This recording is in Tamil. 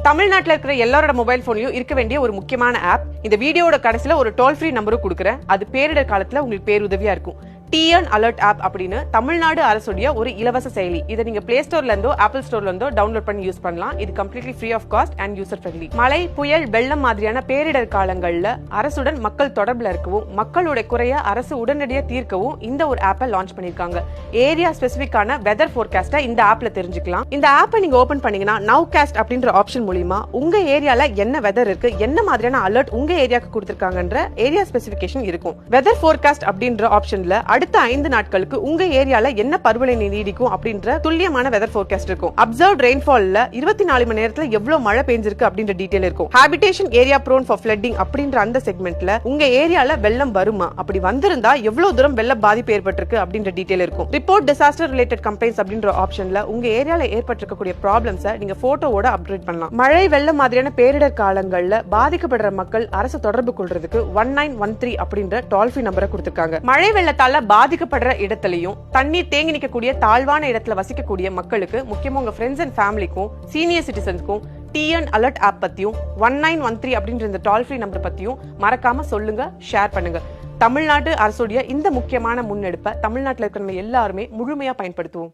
தமிழ்நாட்டில் இருக்கிற எல்லாரோட மொபைல் போன்லயும் இருக்க வேண்டிய ஒரு முக்கியமான ஆப். இந்த வீடியோட கடைசியில ஒரு டோல் ஃப்ரீ நம்பரும் கொடுக்குறேன். அது பேரிடர் காலத்துல உங்களுக்கு பேருதவியா இருக்கும். டிஎன் அலர்ட் ஆப் அப்படின்னு தமிழ்நாடு அரசுடைய ஒரு இலவச செயலி. இதை நீங்க பிளே ஸ்டோர்ல இருந்தோ ஆப்பிள் ஸ்டோர்ல இருந்தோ டவுன்லோட் பண்ணி யூஸ் பண்ணலாம். இது completely free of cost and user friendly. மழை, புயல், வெள்ளம் மாதிரியான பேரிடர் காலங்கள்ல அரசுடன் மக்கள் தொடர்புல இருக்கவும், மக்களுடைய குறைய அரசு உடனடியாக தீர்க்கவும் இந்த ஒரு ஆப்பை லான்ச் பண்ணிருக்காங்க. ஏரியா ஸ்பெசிபிக்கான வெதர் ஃபோர்காஸ்ட்டை இந்த ஆப்ல தெரிஞ்சுக்கலாம். இந்த ஆப்பை நீங்க ஓபன் பண்ணீங்கன்னா நவ்காஸ்ட் அப்படின்ற ஆப்ஷன் மூலியமா உங்க ஏரியால என்ன வெதர் இருக்கு, என்ன மாதிரியான அலர்ட் உங்க ஏரியாவுக்கு கொடுத்திருக்காங்கன்ற ஏரியா ஸ்பெசிபிகேஷன் இருக்கும். வெதர் ஃபோர்காஸ்ட் அப்படின்ற ஆப்ஷன்ல அடுத்த 5 நாட்களுக்கு உங்க ஏரியால என்ன பருவநிலை நீடிக்கும் அப்படின்ற துல்லியமான வெதர் ஃபோர்காஸ்ட் இருக்கும். அப்சர்வ்ட் ரெயின்ஃபால்ல 24 மணி நேரத்துல எவ்வளவு மழை பெஞ்சிருக்கு அப்படின்ற டீடைல் இருக்கும். Habitation area prone for flooding அப்படின்ற அந்த செக்மெண்ட்ல உங்க ஏரியால வெள்ளம் வருமா, அப்படி வந்திருந்தா எவ்வளவு தூரம் வெள்ள பாதிப்பு ஏற்பட்டிருக்கு அப்படின்ற டீடைல் இருக்கும். ரிப்போர்ட் டிசாஸ்டர் ரிலேட்டட் கம்ப்ளைண்ட்ஸ் அப்படின்ற ஆப்ஷன்ல உங்க ஏரியால ஏற்பட்டிருக்கக்கூடிய ப்ராப்ளம்ஸை நீங்க போட்டோவோட அப்டேட் பண்ணலாம். மழை, வெள்ளம் மாதிரியான பேரிடர் காலங்கள்ல பாதிக்கப்படுற மக்கள் அரசு தொடர்பு கொள்றதுக்கு 1913 அப்படின்ற டோல் ஃப்ரீ நம்பரை கொடுத்திருக்காங்க. மழை வெள்ளத்தால பாதிக்கப்படுற இடத்துலயும் தண்ணீர் தேங்கி நிற்கக்கூடிய தாழ்வான இடத்துல வசிக்கக்கூடிய மக்களுக்கு, முக்கியமா உங்க ஃப்ரெண்ட்ஸ் அண்ட் ஃபேமிலிக்கும் சீனியர் சிட்டிசன்ஸ்க்கும் டிஎன் அலர்ட் ஆப் பத்தியும் 1913 அப்படின்ற இந்த டோல் ஃப்ரீ நம்பர் பத்தியும் மறக்காம சொல்லுங்க, ஷேர் பண்ணுங்க. தமிழ்நாடு அரசுடைய இந்த முக்கியமான முன்னெடுப்பை தமிழ்நாட்டில் இருக்கிற எல்லாருமே முழுமையா பயன்படுத்துவோம்.